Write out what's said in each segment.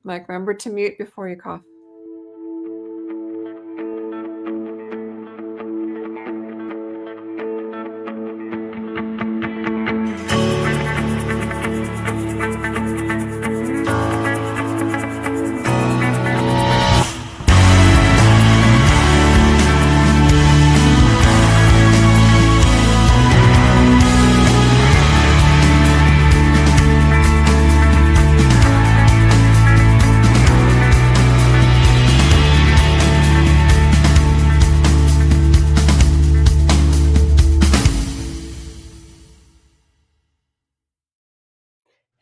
Mike, remember to mute before you cough.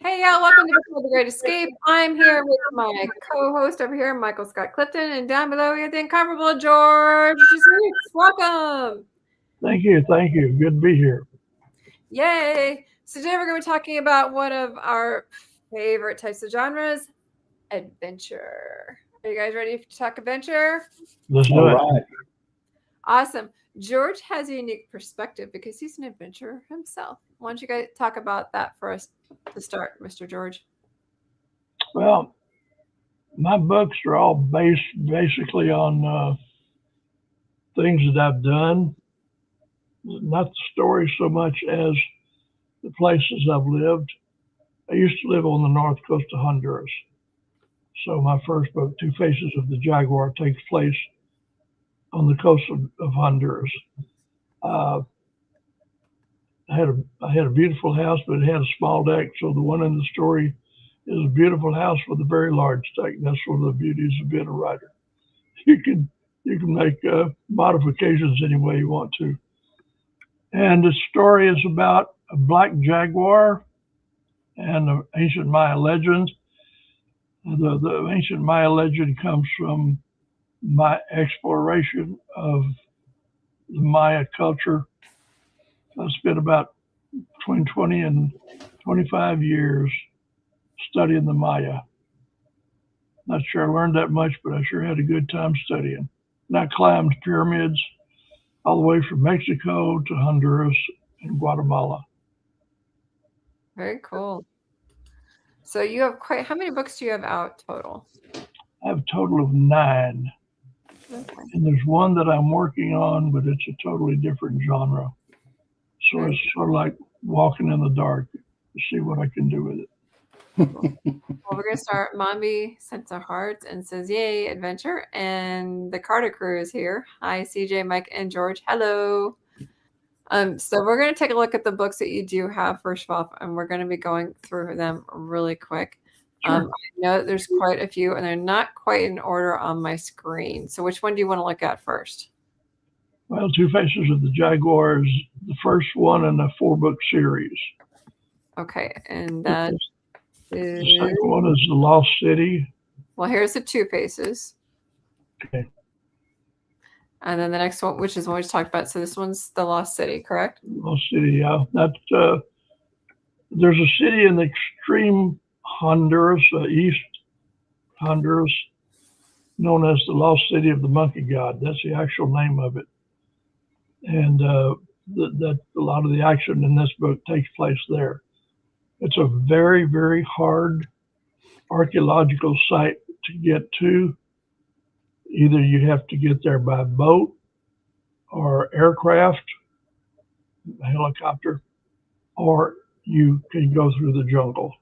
Hey, y'all, welcome to The Great Escape. I'm here with my co-host over here, Michael Scott Clifton, and down below we have the incomparable George Dismukes. Welcome. Thank you. Good to be here. Yay. So today we're going to be talking about one of our favorite types of genres, adventure. Are you guys ready to talk adventure? Let's do it. Right. Awesome. George has a unique perspective because he's an adventurer himself. Why don't you guys talk about that for us to start, Mr. George? Well, my books are all based basically on things that I've done, not the story so much as the places I've lived. I used to live on the north coast of Honduras. So my first book, Two Faces of the Jaguar, takes place on the coast of Honduras. I had a beautiful house, but it had a small deck. So the one in the story is a beautiful house with a very large deck. That's one of the beauties of being a writer. You can make modifications any way you want to. And the story is about a black jaguar and the ancient Maya legend. The ancient Maya legend comes from my exploration of the Maya culture. I spent about between 20 and 25 years studying the Maya. Not sure I learned that much, but I sure had a good time studying. And I climbed pyramids all the way from Mexico to Honduras and Guatemala. Very cool. So you have how many books do you have out total? I have a total of 9. Okay. And there's one that I'm working on, but it's a totally different genre. So it's sort of like walking in the dark to see what I can do with it. Well, we're going to start. Mombi sent our hearts and says, yay, adventure. And the Carter crew is here. Hi, CJ, Mike, and George. Hello. So we're going to take a look at the books that you do have, first of all, and we're going to be going through them really quick. Sure. I know there's quite a few, and they're not quite in order on my screen. So which one do you want to look at first? Well, Two Faces of the Jaguar is the first one in a 4-book series. Okay, and that is... The second one is The Lost City. Well, here's the Two Faces. Okay. And then the next one, which is one we just talked about. So this one's The Lost City, correct? Lost City, yeah. There's a city in the extreme Honduras, East Honduras, known as the Lost City of the Monkey God. That's the actual name of it. And that a lot of the action in this book takes place there. It's a very, very hard archaeological site to get to. Either you have to get there by boat or aircraft, helicopter, or you can go through the jungle.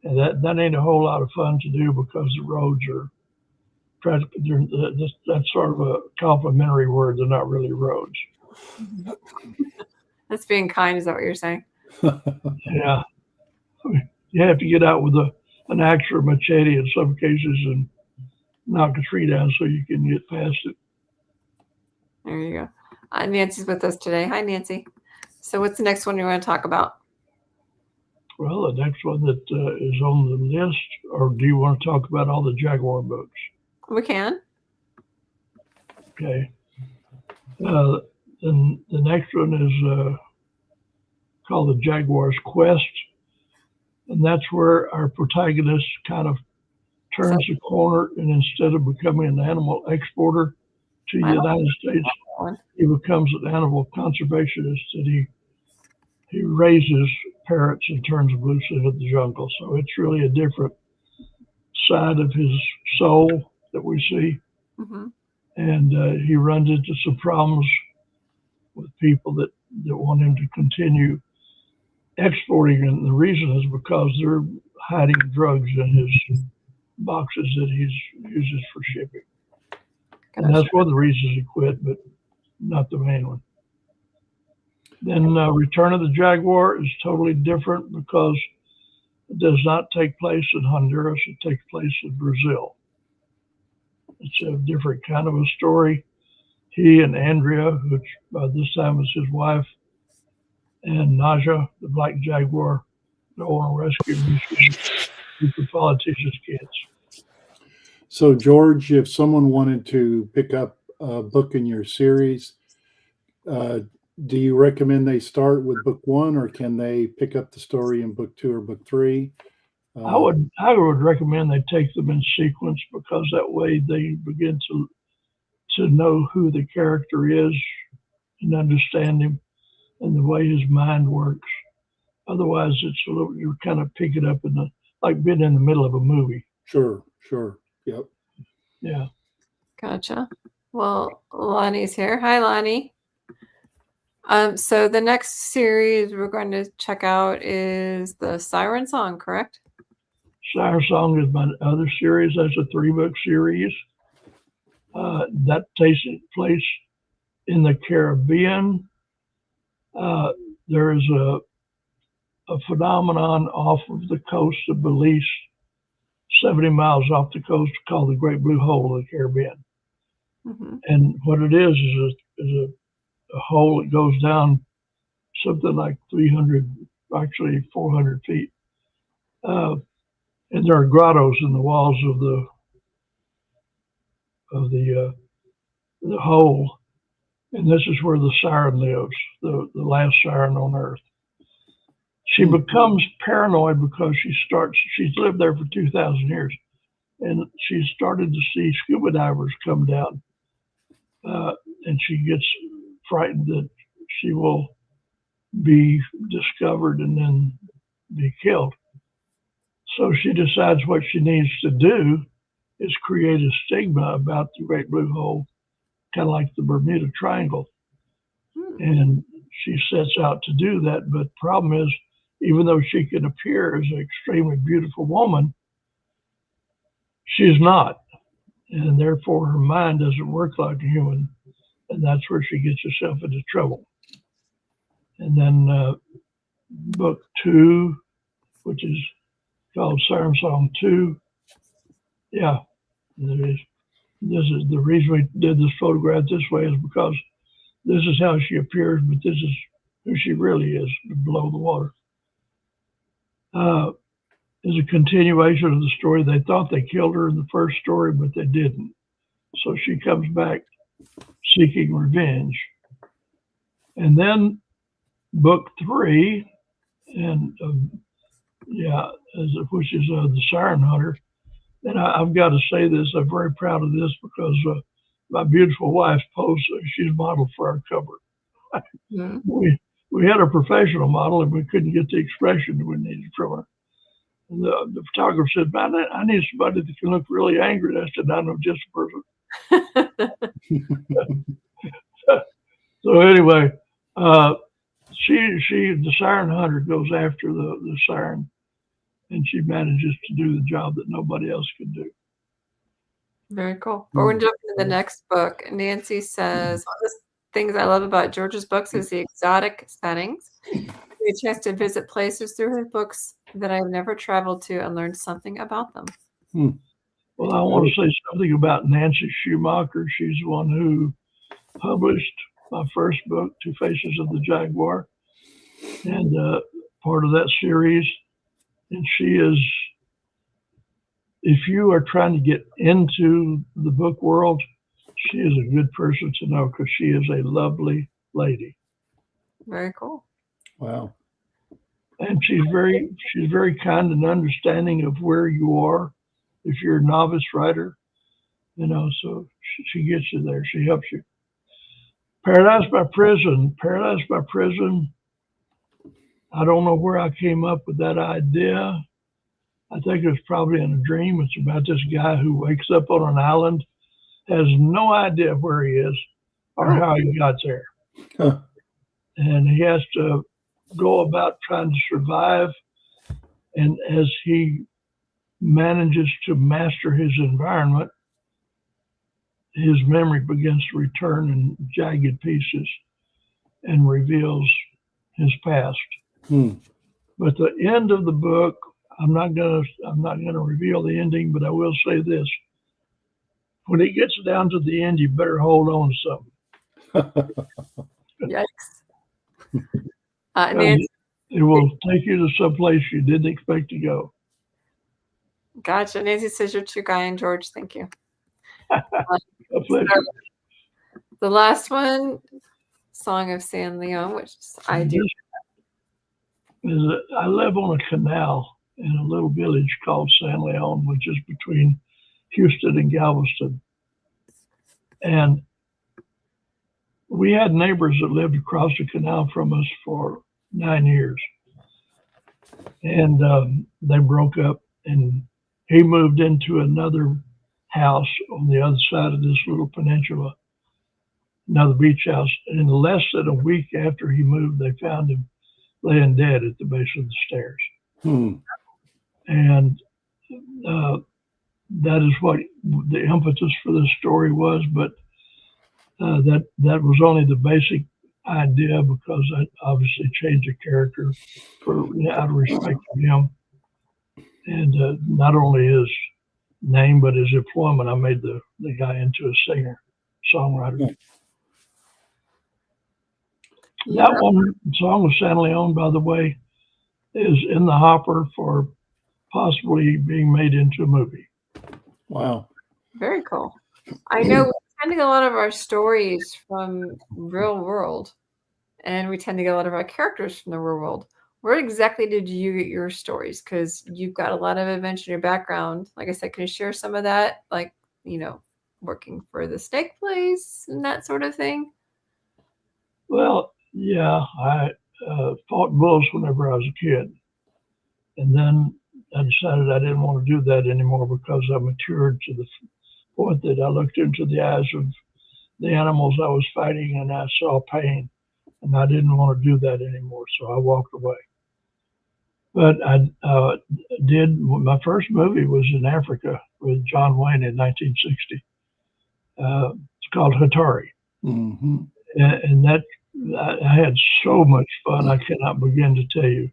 And that ain't a whole lot of fun to do because the roads are, that's sort of a complimentary word. They're not really roads. That's being kind, is that what you're saying? Yeah. You have to get out with an axe or a machete in some cases and knock a tree down so you can get past it. There you go. Nancy's with us today. Hi, Nancy. So what's the next one you want to talk about? Well, the next one that is on the list, or do you want to talk about all the Jaguar books? We can. Okay. Then the next one is called The Jaguar's Quest. And that's where our protagonist kind of turns the corner, and instead of becoming an animal exporter to the United States, he becomes an animal conservationist, and he raises parrots and turns them loose into the jungle. So it's really a different side of his soul that we see, Mm-hmm. and he runs into some problems with people that want him to continue exporting, and the reason is because they're hiding drugs in his boxes that he uses for shipping, and Gotcha. that's one of the reasons he quit, but not the main one. Then Return of the Jaguar is totally different because it does not take place in Honduras. It takes place in Brazil. It's a different kind of a story. He and Andrea, which by this time is his wife, and Naja, the black jaguar, go on a rescue mission with the politician's kids. So, George, if someone wanted to pick up a book in your series, uh, do you recommend they start with book one, or can they pick up the story in book two or book three? I would recommend they take them in sequence because that way they begin to know who the character is and understand him and the way his mind works. Otherwise, it's a little you're kind of picking up in the like being in the middle of a movie. Sure, sure. Yep. Yeah. Gotcha. Well, Lonnie's here. Hi, Lonnie. So the next series we're going to check out is the Siren Song, correct? Siren Song is my other series. That's a 3-book series. That takes place in the Caribbean. There is a phenomenon off of the coast of Belize, 70 miles off the coast, called the Great Blue Hole of the Caribbean. Mm-hmm. And what it is a hole that goes down something like 300, actually 400 feet. And there are grottos in the walls of the hole, and this is where the siren lives, the last siren on Earth. She becomes paranoid because she's lived there for 2,000 years, and she started to see scuba divers come down, and she gets frightened that she will be discovered and then be killed. So she decides what she needs to do is create a stigma about the Great Blue Hole, kind of like the Bermuda Triangle. And she sets out to do that. But the problem is, even though she can appear as an extremely beautiful woman, she's not. And therefore, her mind doesn't work like a human. And that's where she gets herself into trouble. And then book 2, which is called Siren Song 2. Yeah, there is. This is the reason we did this photograph this way is because this is how she appears, but this is who she really is below the water. Is a continuation of the story. They thought they killed her in the first story, but they didn't. So she comes back seeking revenge. And then book 3, and which is the Siren Hunter. And I've got to say this, I'm very proud of this because my beautiful wife posed, she's modeled for our cover. Mm-hmm. We had a professional model and we couldn't get the expression that we needed from her. And the photographer said, "Man, I need somebody that can look really angry." I said, "I know just a person." So anyway, the Siren Hunter goes after the siren, and she manages to do the job that nobody else can do. Very cool. But we're going to jump into the next book. Nancy says, one of the things I love about George's books is the exotic settings. I get a chance to visit places through his books that I've never traveled to and learned something about them. Well, I want to say something about Nancy Schumacher. She's the one who published my first book, Two Faces of the Jaguar, and part of that series. And she is, if you are trying to get into the book world, she is a good person to know because she is a lovely lady. Very cool. Wow. And she's very kind and understanding of where you are. If you're a novice writer, so she gets you there. She helps you. Paradise by Prison. Paradise by Prison. I don't know where I came up with that idea, I think it was probably in a dream. It's about this guy who wakes up on an island, has no idea where he is or how he got there. Huh. And he has to go about trying to survive. And as he manages to master his environment, his memory begins to return in jagged pieces and reveals his past. Hmm. But the end of the book, I'm not gonna reveal the ending, but I will say this: when it gets down to the end, you better hold on to something. Yikes. Nancy, It will take you to some place you didn't expect to go. gotcha. Nancy says you're too kind, George. Thank you. A pleasure. The last one, Song of San Leon, which I do. I live on a canal in a little village called San Leon, which is between Houston and Galveston. And we had neighbors that lived across the canal from us for 9 years. And they broke up, and he moved into another house on the other side of this little peninsula, another beach house. And in less than a week after he moved, they found him laying dead at the base of the stairs. Hmm. And that is what the impetus for this story was. But that was only the basic idea, because I obviously changed the character for out of respect for him, and not only his name but his employment. I made the guy into a singer songwriter. Yeah. That one, Song of San Leon, by the way, is in the hopper for possibly being made into a movie. Wow. Very cool. I know we tend to get a lot of our stories from real world, and we tend to get a lot of our characters from the real world. Where exactly did you get your stories? Because you've got a lot of adventure in your background. Like I said, can you share some of that? Like, working for the steak place and that sort of thing? Well, yeah, I fought bulls whenever I was a kid. And then I decided I didn't want to do that anymore, because I matured to the point that I looked into the eyes of the animals I was fighting and I saw pain, and I didn't want to do that anymore. So I walked away. But I my first movie was in Africa with John Wayne in 1960. It's called Hatari. Mm-hmm. And that I had so much fun, I cannot begin to tell you.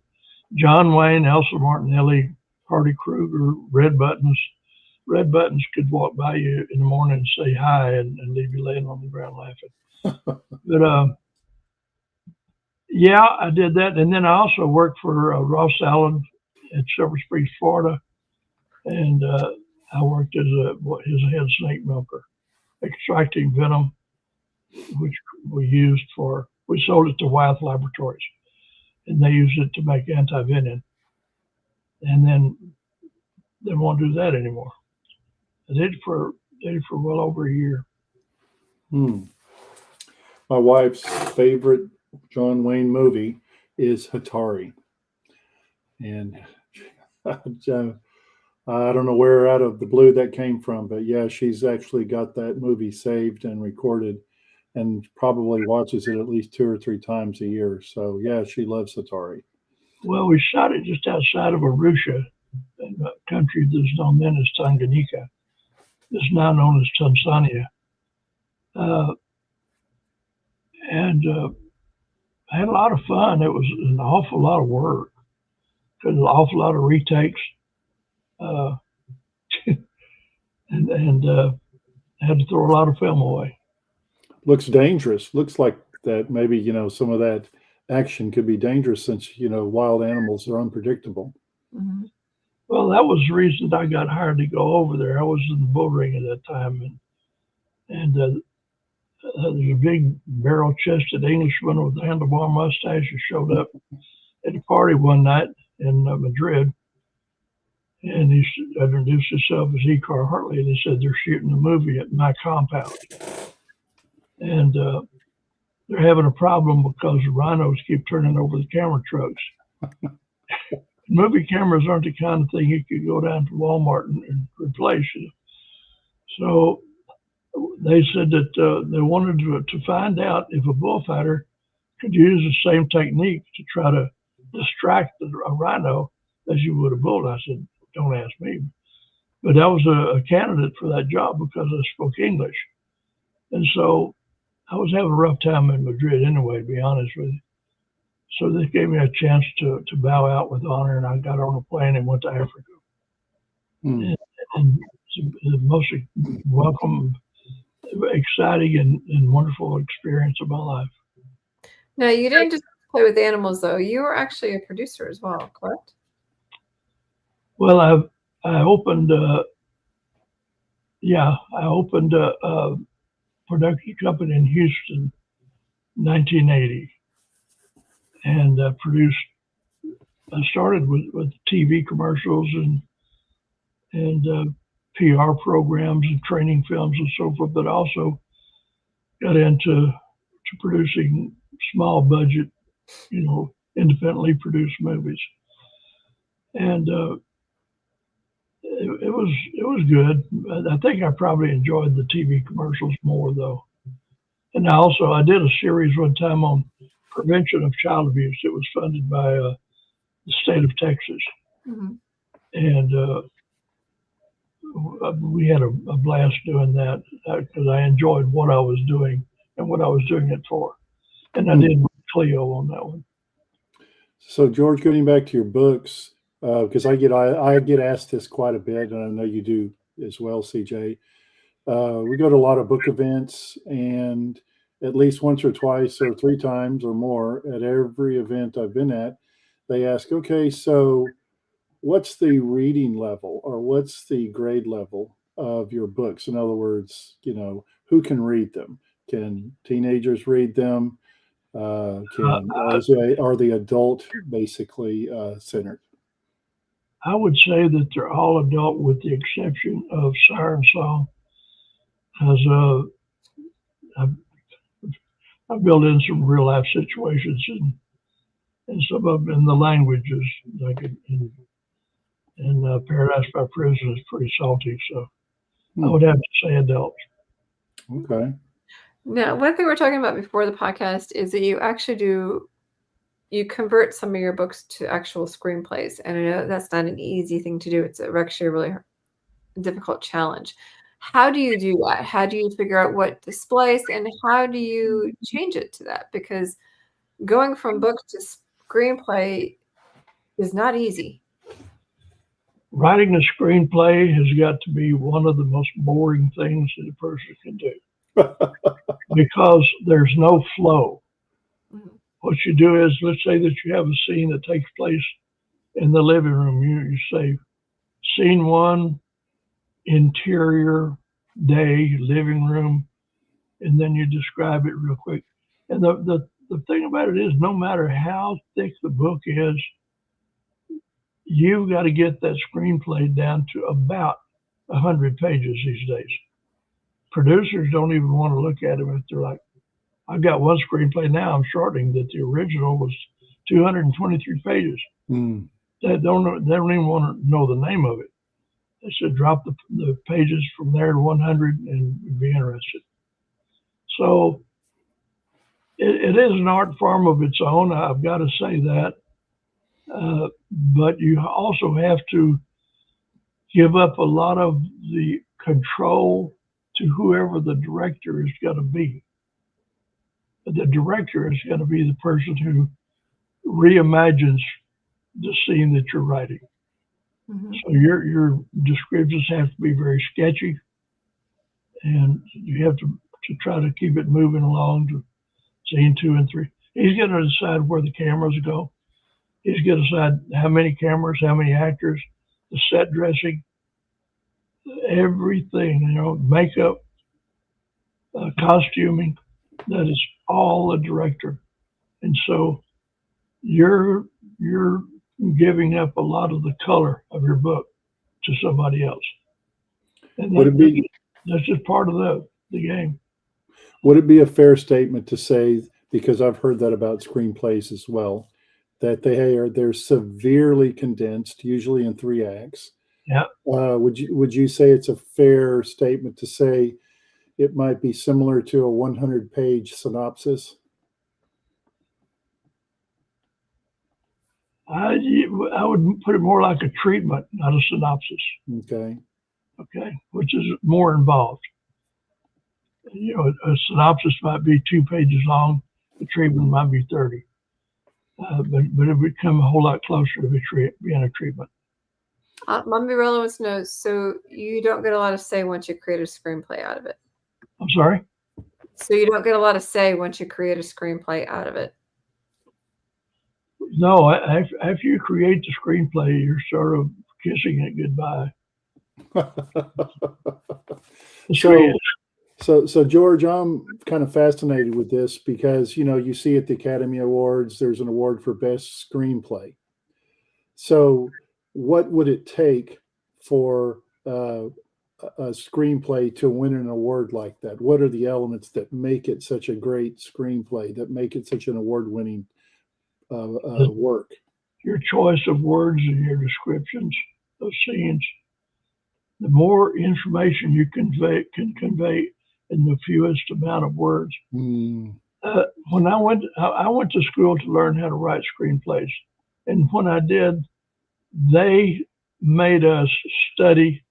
John Wayne, Elsa Martinelli, Hardy Kruger, Red Buttons. Red Buttons could walk by you in the morning and say hi and leave you laying on the ground laughing. But yeah, I did that. And then I also worked for Ross Allen at Silver Springs, Florida. And I worked as his head snake milker, extracting venom, which we sold it to Wyeth Laboratories, and they used it to make anti-venom. And then they won't do that anymore. I did it for well over a year. Hmm. My wife's favorite John Wayne movie is Hatari. And I don't know where out of the blue that came from, but yeah, she's actually got that movie saved and recorded and probably watches it at least 2 or 3 times a year. So yeah, she loves Hatari. Well, we shot it just outside of Arusha, a country that's known then as Tanganyika. It's now known as Tanzania. And I had a lot of fun. It was an awful lot of work, an awful lot of retakes, and had to throw a lot of film away. Looks dangerous. Looks like that maybe, some of that action could be dangerous since, wild animals are unpredictable. Mm-hmm. Well, that was the reason I got hired to go over there. I was in the bull ring at that time, and there's a big barrel-chested Englishman with a handlebar mustache who showed up at a party one night in Madrid, and he introduced himself as E. Carr Hartley, and he said they're shooting a movie at my compound, and they're having a problem because the rhinos keep turning over the camera trucks. movie cameras aren't the kind of thing you could go down to Walmart and replace. So they said that they wanted to find out if a bullfighter could use the same technique to try to distract a rhino as you would a bull. I said, don't ask me. But I was a candidate for that job because I spoke English. And so I was having a rough time in Madrid anyway, to be honest with you. So they gave me a chance to bow out with honor, and I got on a plane and went to Africa. Hmm. And it's the most welcome, exciting, and wonderful experience of my life. Now, you didn't just play with animals, though. You were actually a producer as well, correct? Well, I opened, I opened a production company in Houston, 1980, and produced. I started with TV commercials and PR programs and training films and so forth, but also got into producing small budget, independently produced movies, and it was good. I think I probably enjoyed the TV commercials more though. And I did a series one time on prevention of child abuse. It was funded by the state of Texas, Mm-hmm. and we had a blast doing that because I enjoyed what I was doing and what I was doing it for. And I did Cleo on that one. So, George, getting back to your books, because I get asked this quite a bit, and I know you do as well, CJ. We go to a lot of book events, and at least once or twice or three times or more at every event I've been at, they ask, okay, so what's the reading level or what's the grade level of your books? In other words, who can read them? Can teenagers read them? Are the adult basically centered? I would say that they're all adult with the exception of Siren Song. I built in some real life situations and some of them in the languages, like in Paradise by Prison is pretty salty. So I would have to say adults. Okay. Now, one thing we were talking about before the podcast is that you actually you convert some of your books to actual screenplays. And I know that's not an easy thing to do. It's actually a really difficult challenge. How do you do that? How do you figure out what to splice and how do you change it to that? Because going from book to screenplay is not easy. Writing a screenplay has got to be one of the most boring things that a person can do because there's no flow. Mm-hmm. What you do is, let's say that you have a scene that takes place in the living room. You say, scene one, interior, day, living room, and then you describe it real quick. And the thing about it is, no matter how thick the book is, you've got to get that screenplay down to about 100 pages these days. Producers don't even want to look at them if they're like, I've got one screenplay now, I'm shortening that the original was 223 pages. Mm. They don't even want to know the name of it. They said drop the pages from there to 100 and we'd be interested. So it is an art form of its own, I've got to say that. But you also have to give up a lot of the control to whoever the director is going to be. The director is going to be the person who reimagines the scene that you're writing. Mm-hmm. So your descriptions have to be very sketchy, and you have to try to keep it moving along to scene 2 and 3. He's going to decide where the cameras go. He's going to decide how many cameras, how many actors, the set dressing, everything, makeup, costuming. That is all a director. And so you're giving up a lot of the color of your book to somebody else. And that's just part of the game. Would it be a fair statement to say, because I've heard that about screenplays as well, that they're severely condensed, usually in 3 acts. Yeah. Would you say it's a fair statement to say it might be similar to a 100-page synopsis? I would put it more like a treatment, not a synopsis. Okay. Okay, which is more involved. You know, a synopsis might be 2 pages long. The treatment might be 30. But it would come a whole lot closer to being a treatment. Mommy Rella wants to know, so you don't get a lot of say once you create a screenplay out of it? I'm sorry? So you don't get a lot of say once you create a screenplay out of it? No, after you create the screenplay, you're sort of kissing it goodbye. So George, I'm kind of fascinated with this because, you know, you see at the Academy Awards, there's an award for best screenplay. So what would it take for a screenplay to win an award like that? What are the elements that make it such a great screenplay, that make it such an award-winning work? Your choice of words and your descriptions of scenes. The more information you can convey in the fewest amount of words. When I went to school to learn how to write screenplays, and when I did, they made us study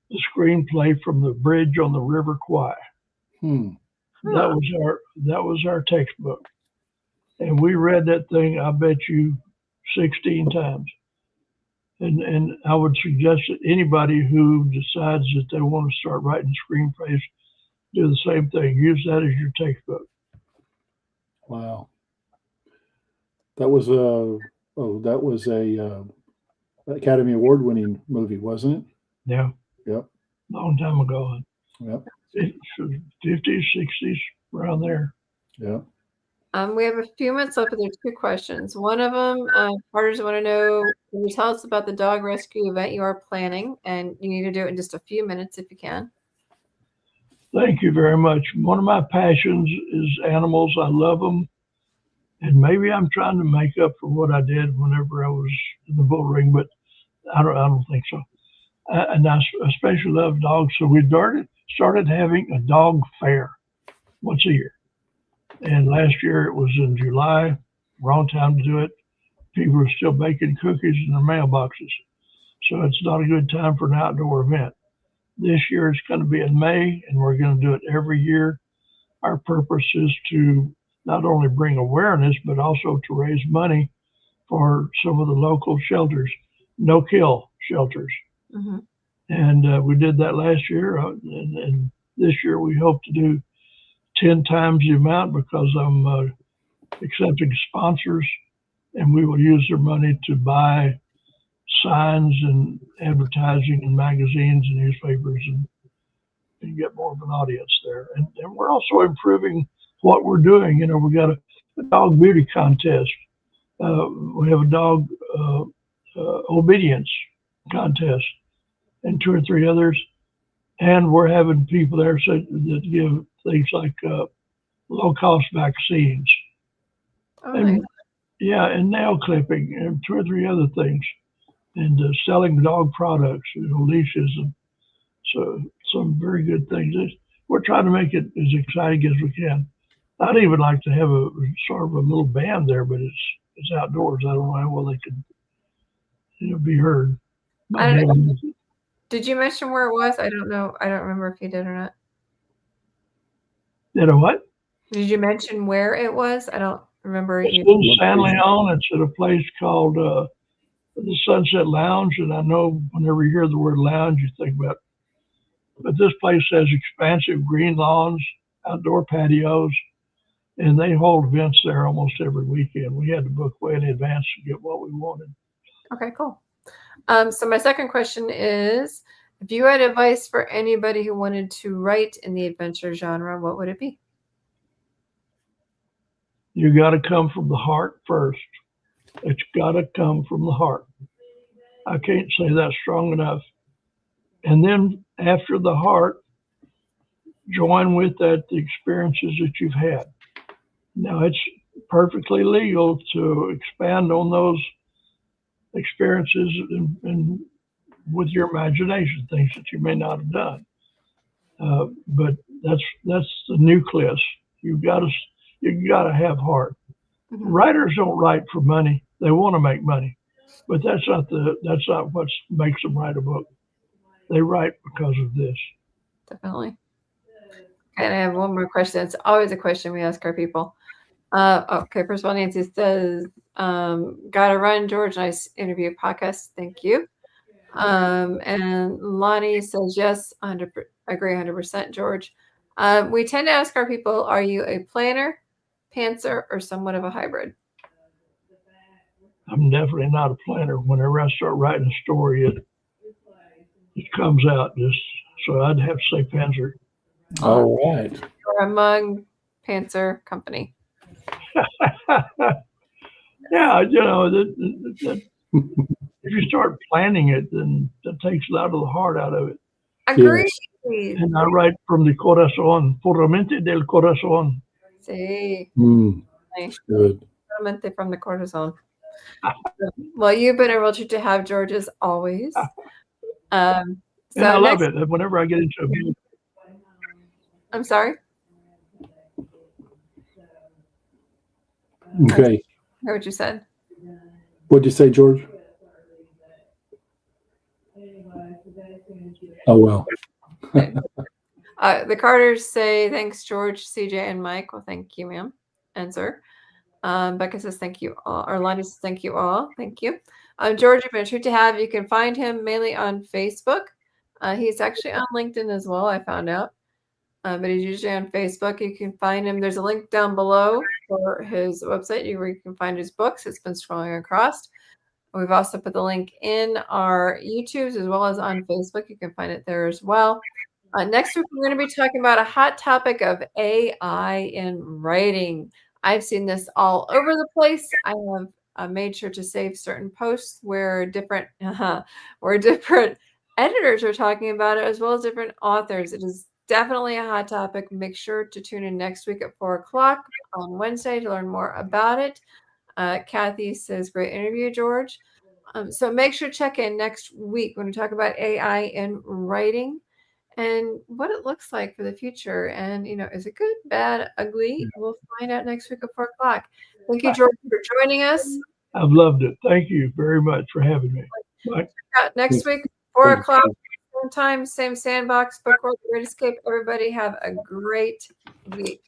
the screenplay from the bridge on the River Kwai. That was our textbook, and we read that thing, I bet you, 16 times. And I would suggest that anybody who decides that they want to start writing screenplays do the same thing. Use that as your textbook. Wow. That was a Academy Award winning movie, wasn't it? Yeah. Yep. Long time ago. Yep. 50s, 60s, around there. Yeah. We have a few minutes left, but there's 2 questions. One of them, partners want to know, can you tell us about the dog rescue event you are planning? And you need to do it in just a few minutes if you can. Thank you very much. One of my passions is animals. I love them. And maybe I'm trying to make up for what I did whenever I was in the bull ring, but I don't think so. And I especially love dogs. So we started having a dog fair once a year. And last year it was in July, wrong time to do it. People are still baking cookies in their mailboxes. So it's not a good time for an outdoor event. This year it's going to be in May, and we're going to do it every year. Our purpose is to not only bring awareness, but also to raise money for some of the local shelters, no-kill shelters. Mm-hmm. And we did that last year. And this year we hope to do 10 times the amount because I'm accepting sponsors, and we will use their money to buy signs and advertising in magazines and newspapers and get more of an audience there. And we're also improving what we're doing. You know, we got a dog beauty contest. We have a dog obedience contest and 2 or 3 others. And we're having people there that give things like low-cost vaccines. Oh, and, nice. Yeah, and nail clipping and 2 or 3 other things. And selling dog products, you know, leashes, and so some very good things. We're trying to make it as exciting as we can. I'd even like to have a sort of a little band there, but it's outdoors. I don't know how well they could, you know, be heard. Did you mention where it was? I don't know. I don't remember if you did or not. You know what? Did you mention where it was? I don't remember. It's in San Leon. It's at a place called the Sunset Lounge, and I know whenever you hear the word lounge, you think about. But this place has expansive green lawns, outdoor patios, and they hold events there almost every weekend. We had to book way in advance to get what we wanted. Okay, cool. So my second question is, if you had advice for anybody who wanted to write in the adventure genre, what would it be? You got to come from the heart first. It's got to come from the heart. I can't say that strong enough. And then after the heart, join with that the experiences that you've had. Now, perfectly legal to expand on those experiences and with your imagination, things that you may not have done. But that's the nucleus. You gotta have heart. Mhm. Writers don't write for money. They want to make money, but that's not what makes them write a book. They write because of this. Definitely. And I have one more question. It's always a question we ask our people. Okay, first of all, Nancy says, gotta run, George. Nice interview podcast. Thank you. And Lonnie says, yes, 100, agree 100%, George. We tend to ask our people, are you a planner, pantser, or somewhat of a hybrid? I'm definitely not a planner. Whenever I start writing a story, it comes out just. So I'd have to say Panzer. All right. Or among pantser company. Yeah, that if you start planning it, then that takes a lot of the heart out of it. Agreed. And I write from the corazón, puramente del corazón. Sí. That's good. Puramente from the corazón. Well, you've been a real treat to have, George, as always. And I love it. Whenever I get into a book, I'm sorry? Okay. I hear what you said. What'd you say, George? Oh, well. The Carters say, thanks, George, CJ, and Mike. Well, thank you, ma'am and sir. Becca says, thank you all. Or Lonnie says, thank you all. Thank you. George, you've been a treat to have. You can find him mainly on Facebook. He's actually on LinkedIn as well, I found out. But he's usually on Facebook. You can find him. There's a link down below for his website where you can find his books. It's been scrolling across. We've also put the link in our YouTubes as well as on Facebook. You can find it there as well. Next week, we're going to be talking about a hot topic of AI in writing. I've seen this all over the place. I have made sure to save certain posts where different editors are talking about it, as well as different authors. It is definitely a hot topic. Make sure to tune in next week at 4 o'clock on Wednesday to learn more about it. Kathy says, great interview, George. So make sure to check in next week when we talk about AI in writing and what it looks like for the future. And, is it good, bad, ugly? We'll find out next week at 4 o'clock. Thank you, George, for joining us. I've loved it. Thank you very much for having me. Bye. Next week, 4 o'clock, same time, same sandbox, book world, Great Escape. Everybody have a great week.